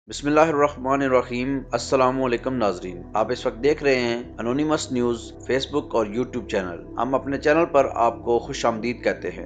बिस्मिल्लाहिर्रहमानिर्रहीम। अस्सलाम वालेकुम नाजरीन, आप इस वक्त देख रहे हैं अनोनिमस न्यूज़ फेसबुक और यूट्यूब चैनल। हम अपने चैनल पर आपको खुश आमदीद कहते हैं।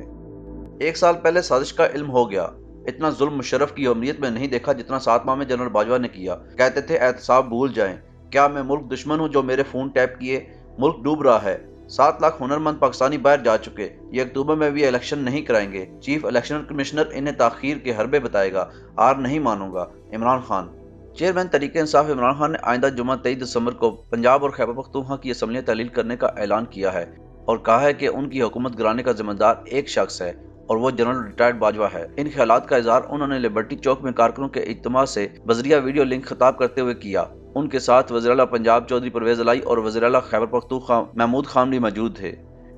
एक साल पहले साजिश का इल्म हो गया। इतना जुल्म मुशर्रफ की अमरीत में नहीं देखा जितना 7 माह में जनरल बाजवा ने किया। कहते थे एहतसाब भूल जाएं। क्या मैं मुल्क दुश्मन हूँ जो मेरे फ़ोन टैप किए? मुल्क डूब रहा है। 7 लाख हुनरमंद पाकिस्तानी बाहर जा चुके। ये अक्टूबर में भी इलेक्शन नहीं कराएंगे। चीफ इलेक्शन कमिश्नर इन्हें ताखीर के हरबे बताएगा। हार नहीं मानूंगा। इमरान खान। चेयरमैन तहरीक इंसाफ इमरान खान ने आइंदा जुम्मा 23 दिसंबर को पंजाब और खैबर पख्तूनख्वा की असम्बलियां तहलील करने का ऐलान किया है और कहा है कि उनकी हुकूमत गिराने का जिम्मेदार एक शख्स है और वो जनरल रिटायर्ड बाजवा है। इन ख्यालात का इजहार उन्होंने लिबर्टी चौक में कारकुनों के इज्तिमा से बजरिया वीडियो लिंक खिताब करते हुए किया। उनके साथ वज़ीर आला पंजाब चौधरी परवेज इलाई और वज़ीर आला खैबर पख्तूनख्वा महमूद खान भी मौजूद थे।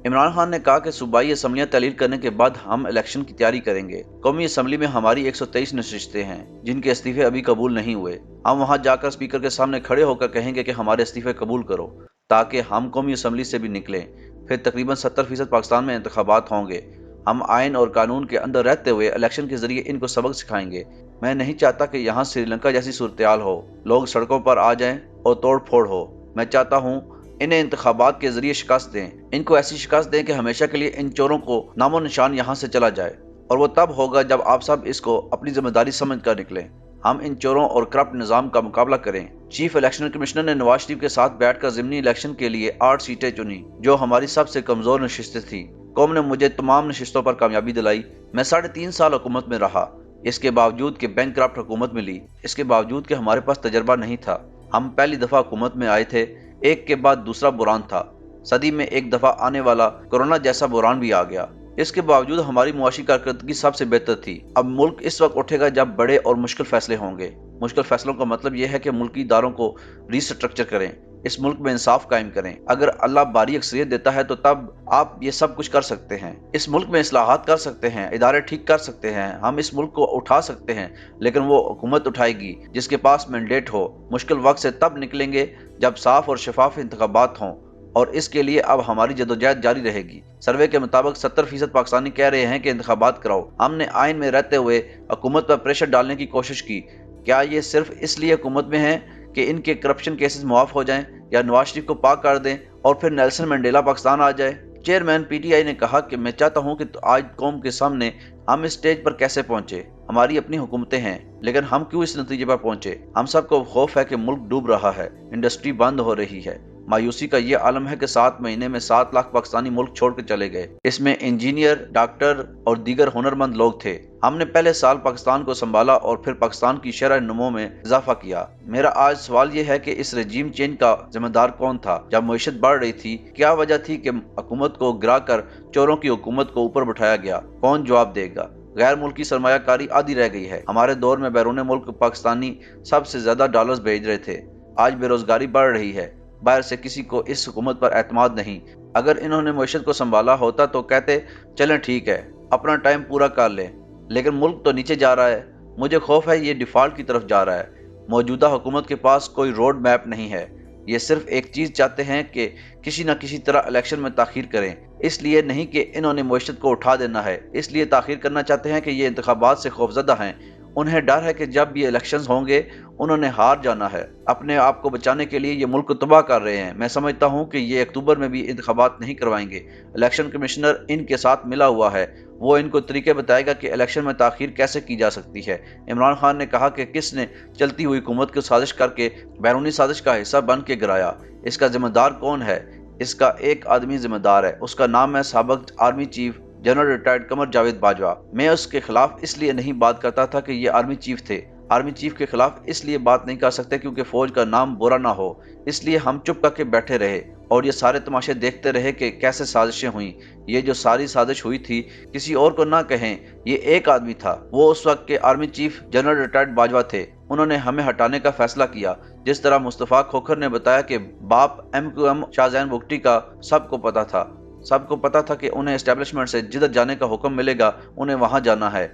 इमरान खान ने कहा कि सूबाई असम्बलियां तहलील करने के बाद हम इलेक्शन की तैयारी करेंगे। कौमी असम्बली में हमारी 123 नशिस्तें हैं जिनके इस्तीफे अभी कबूल नहीं हुए। हम वहां जाकर स्पीकर के सामने खड़े होकर कहेंगे कि हमारे इस्तीफे कबूल करो ताकि हम कौमी असम्बली से भी निकलें। फिर तकरीबन 70% पाकिस्तान में इंतखाबात होंगे। हम आइन और कानून के अंदर रहते हुए इलेक्शन के जरिए इनको सबक सिखाएंगे। मैं नहीं चाहता कि यहाँ श्रीलंका जैसी सूरत हो, लोग सड़कों पर आ जाएं और तोड़ फोड़ हो। मैं चाहता हूँ इन्हें इंतखाबात के जरिए शिकस्त दें। इनको ऐसी शिकस्त दें कि हमेशा के लिए इन चोरों को नामो निशान यहाँ से चला जाए और वो तब होगा जब आप सब इसको अपनी जिम्मेदारी समझ कर निकलें। हम इन चोरों और करप्ट निज़ाम का मुकाबला करें। चीफ इलेक्शन कमिश्नर ने नवाज शरीफ के साथ बैठकर ज़िमनी इलेक्शन के लिए 8 सीटें चुनी जो हमारी सबसे कमजोर नशिस्तें थी। कौम ने मुझे तमाम नशिस्तों पर कामयाबी दिलाई। मैं 3.5 साल हुकूमत में रहा। इसके बावजूद कि बैंक करप्ट हुकूमत मिली, इसके बावजूद कि हमारे पास तजर्बा नहीं था। हम पहली दफा हुकूमत में आए थे। एक के बाद दूसरा बुरान था। सदी में एक दफा आने वाला कोरोना जैसा बुरान भी आ गया। इसके बावजूद हमारी मुआशी कारकर्दगी सबसे बेहतर थी। अब मुल्क इस वक्त उठेगा जब बड़े और मुश्किल फैसले होंगे। मुश्किल फैसलों का मतलब यह है कि मुल्की इदारों को रिस्ट्रक्चर करें, इस मुल्क में इंसाफ कायम करें। अगर अल्लाह बारी अक्सरियत देता है तो तब आप ये सब कुछ कर सकते हैं। इस मुल्क में इस्लाहात कर सकते हैं, इदारे ठीक कर सकते हैं, हम इस मुल्क को उठा सकते हैं। लेकिन वो हुकूमत उठाएगी जिसके पास मैंडेट हो। मुश्किल वक्त से तब निकलेंगे जब साफ और शफाफ इंतखाबात हों और इसके लिए अब हमारी जदोजहद जारी रहेगी। सर्वे के मुताबिक 70% पाकिस्तानी कह रहे हैं कि इंतखाबात कराओ। हमने आइन में रहते हुए हुकूमत पर प्रेशर डालने की कोशिश की। क्या ये सिर्फ इसलिए हुकूमत में है कि इनके करप्शन केसेस मुआफ हो जाएं या नवाज शरीफ को पाक कर दें और फिर नेल्सन मंडेला पाकिस्तान आ जाए? चेयरमैन पीटीआई ने कहा कि मैं चाहता हूं कि आज कौम के सामने हम इस स्टेज पर कैसे पहुंचे। हमारी अपनी हुकूमतें हैं, लेकिन हम क्यों इस नतीजे पर पहुंचे? हम सबको खौफ है कि मुल्क डूब रहा है, इंडस्ट्री बंद हो रही है। मायूसी का ये आलम है कि 7 महीने में 7 लाख पाकिस्तानी मुल्क छोड़ कर चले गए। इसमें इंजीनियर, डॉक्टर और दीगर हुनरमंद लोग थे। हमने पहले साल पाकिस्तान को संभाला और फिर पाकिस्तान की शरह नमो में इजाफा किया। मेरा आज सवाल ये है कि इस रजीम चेंज का जिम्मेदार कौन था? जब मईशत बढ़ रही थी, क्या वजह थी कि हुकूमत को गिरा कर चोरों की हुकूमत को ऊपर बिठाया गया? कौन जवाब देगा? गैर मुल्की सरमायाकारी आधी रह गई है। हमारे दौर में बैरून मुल्क पाकिस्तानी सबसे ज्यादा डॉलर्स भेज रहे थे। आज बेरोजगारी बढ़ रही है। बाहर से किसी को इस हुकूमत पर एतमाद नहीं। अगर इन्होंने मईशत को संभाला होता तो कहते चलें ठीक है, अपना टाइम पूरा कर लें। लेकिन मुल्क तो नीचे जा रहा है। मुझे खौफ है ये डिफॉल्ट की तरफ जा रहा है। मौजूदा हुकूमत के पास कोई रोड मैप नहीं है। ये सिर्फ एक चीज चाहते हैं कि किसी न किसी तरह इलेक्शन में ताखीर करें। इसलिए नहीं कि इन्होंने मईशत को उठा देना है, इसलिए ताखीर करना चाहते हैं कि ये इंतखाबात से खौफजदा हैं। उन्हें डर है कि जब ये इलेक्शंस होंगे उन्होंने हार जाना है। अपने आप को बचाने के लिए ये मुल्क को तबाह कर रहे हैं। मैं समझता हूँ कि ये अक्टूबर में भी इंतखाबात नहीं करवाएंगे। इलेक्शन कमिश्नर इनके साथ मिला हुआ है, वो इनको तरीके बताएगा कि इलेक्शन में ताखीर कैसे की जा सकती है। इमरान खान ने कहा कि किसने चलती हुई हुकूमत को साजिश करके बैरूनी साजिश का हिस्सा बन के गिराया। इसका जिम्मेदार कौन है? इसका एक आदमी जिम्मेदार है, उसका नाम है साबिक army chief general retired Qamar Javed Bajwa. मैं उसके खिलाफ इसलिए नहीं बात करता था कि ये आर्मी चीफ थे। आर्मी चीफ के खिलाफ इसलिए बात नहीं कर सकते क्योंकि फौज का नाम बुरा ना हो। इसलिए हम चुप करके बैठे रहे और ये सारे तमाशे देखते रहे कि कैसे साजिशें हुई। ये जो सारी साजिश हुई थी किसी और को ना कहें, ये एक आदमी था। वो उस वक्त के army chief general retired Bajwa थे। उन्होंने हमें हटाने का फैसला किया। जिस तरह मुस्तफा खोखर ने बताया कि बाप MQM शाहजहान बुगटी का सबको पता था। सबको पता था कि उन्हें एस्टेब्लिशमेंट से जिधर जाने का हुक्म मिलेगा उन्हें वहां जाना है।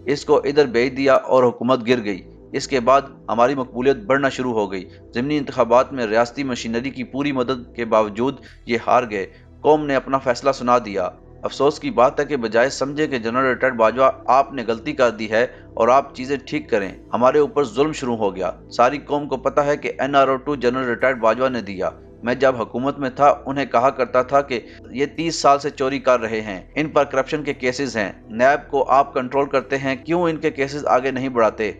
इसको इधर भेज दिया और हुकूमत गिर गई। इसके बाद हमारी मकबूलियत बढ़ना शुरू हो गई। ज़िमनी इंतखाबात में रियासती मशीनरी की पूरी मदद के बावजूद ये हार गए। कौम ने अपना फैसला सुना दिया। افسوس کی بات ہے کہ بجائے سمجھے کہ جنرل ریٹائرڈ باجوہ آپ نے غلطی کر دی ہے اور آپ چیزیں ٹھیک کریں، ہمارے اوپر ظلم شروع ہو گیا۔ ساری قوم کو پتا ہے کہ NRO2 جنرل ریٹائرڈ باجوہ نے دیا۔ میں جب حکومت میں تھا انہیں کہا کرتا تھا کہ یہ 30 سال سے چوری کر رہے ہیں، ان پر کرپشن کے کیسز ہیں، نیب کو آپ کنٹرول کرتے ہیں، کیوں ان کے کیسز آگے نہیں بڑھاتے؟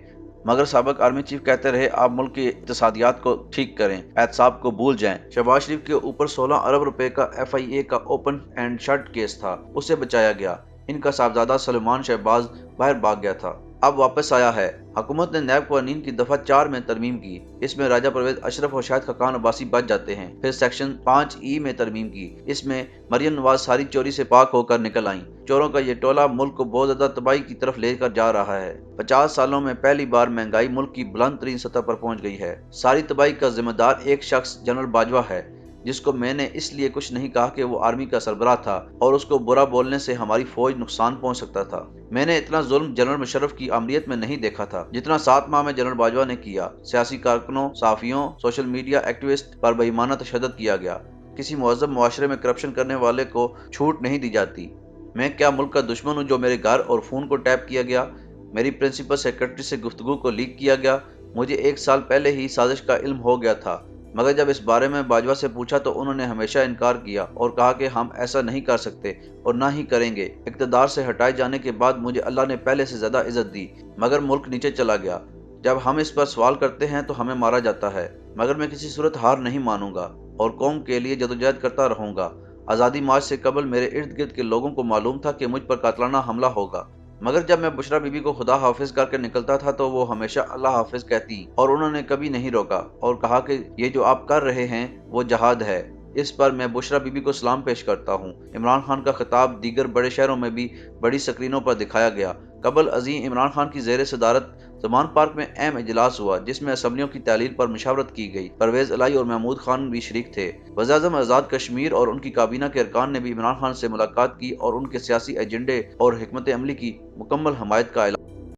مگر سابق آرمی چیف کہتے رہے آپ ملک کی اقتصادیات کو ٹھیک کریں، احتساب کو بھول جائیں۔ شہباز شریف کے اوپر 16 ارب روپے کا FIA کا اوپن اینڈ شٹ کیس تھا، اسے بچایا گیا۔ ان کا صاحبزادہ سلیمان شہباز باہر بھاگ گیا تھا، اب واپس آیا ہے۔ حکومت نے نیب قوانین کی دفعہ 4 میں ترمیم کی، اس میں راجہ پرویز اشرف اور شاہد خاقان عباسی بچ جاتے ہیں۔ پھر سیکشن 5E میں ترمیم کی، اس میں مریم نواز ساری چوری سے پاک ہو کر نکل آئیں۔ چوروں کا یہ ٹولہ ملک کو بہت زیادہ تباہی کی طرف لے کر جا رہا ہے۔ 50 سالوں میں پہلی بار مہنگائی ملک کی بلند ترین سطح پر پہنچ گئی ہے۔ ساری تباہی کا ذمہ دار ایک شخص جنرل باجوہ ہے، جس کو میں نے اس لیے کچھ نہیں کہا کہ وہ آرمی کا سربراہ تھا اور اس کو برا بولنے سے ہماری فوج نقصان پہنچ سکتا تھا۔ میں نے اتنا ظلم جنرل مشرف کی آمریت میں نہیں دیکھا تھا جتنا 7 ماہ میں جنرل باجوہ نے کیا۔ سیاسی کارکنوں، صحافیوں، سوشل میڈیا ایکٹیوسٹ پر بے ایمانہ تشدد کیا گیا۔ کسی مہذب معاشرے میں کرپشن کرنے والے کو چھوٹ نہیں دی جاتی۔ میں کیا ملک کا دشمن ہوں جو میرے گھر اور فون کو ٹیپ کیا گیا، میری پرنسپل سیکرٹری سے گفتگو کو لیک کیا گیا؟ مجھے 1 سال پہلے ہی سازش کا علم ہو گیا تھا، مگر جب اس بارے میں باجوہ سے پوچھا تو انہوں نے ہمیشہ انکار کیا اور کہا کہ ہم ایسا نہیں کر سکتے اور نہ ہی کریں گے۔ اقتدار سے ہٹائے جانے کے بعد مجھے اللہ نے پہلے سے زیادہ عزت دی، مگر ملک نیچے چلا گیا۔ جب ہم اس پر سوال کرتے ہیں تو ہمیں مارا جاتا ہے، مگر میں کسی صورت ہار نہیں مانوں گا اور قوم کے لیے جدوجہد کرتا رہوں گا۔ آزادی مارچ سے قبل میرے ارد گرد کے لوگوں کو معلوم تھا کہ مجھ پر قاتلانہ حملہ ہوگا، مگر جب میں بشرا بی بی کو خدا حافظ کر کے نکلتا تھا تو وہ ہمیشہ اللہ حافظ کہتی اور انہوں نے کبھی نہیں روکا اور کہا کہ یہ جو آپ کر رہے ہیں وہ جہاد ہے۔ اس پر میں بشرا بی بی کو سلام پیش کرتا ہوں۔ عمران خان کا خطاب دیگر بڑے شہروں میں بھی بڑی سکرینوں پر دکھایا گیا۔ قبل ازیں عمران خان کی زیر صدارت زمان پارک میں اہم اجلاس ہوا جس میں اسمبلیوں کی تحلیل پر مشاورت کی گئی۔ پرویز الہی اور محمود خان بھی شریک تھے۔ وزیر اعظم آزاد کشمیر اور ان کی کابینہ کے ارکان نے بھی عمران خان سے ملاقات کی اور ان کے سیاسی ایجنڈے اور حکمت عملی کی مکمل حمایت کا اعلان۔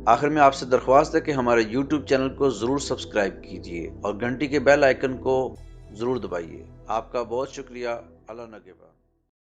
آخر میں آپ سے درخواست ہے کہ ہمارے YouTube چینل کو ضرور سبسکرائب کیجیے اور گھنٹی کے بیل آئیکن کو ضرور دبائیے۔ آپ کا بہت شکریہ۔ اللہ نگہبان۔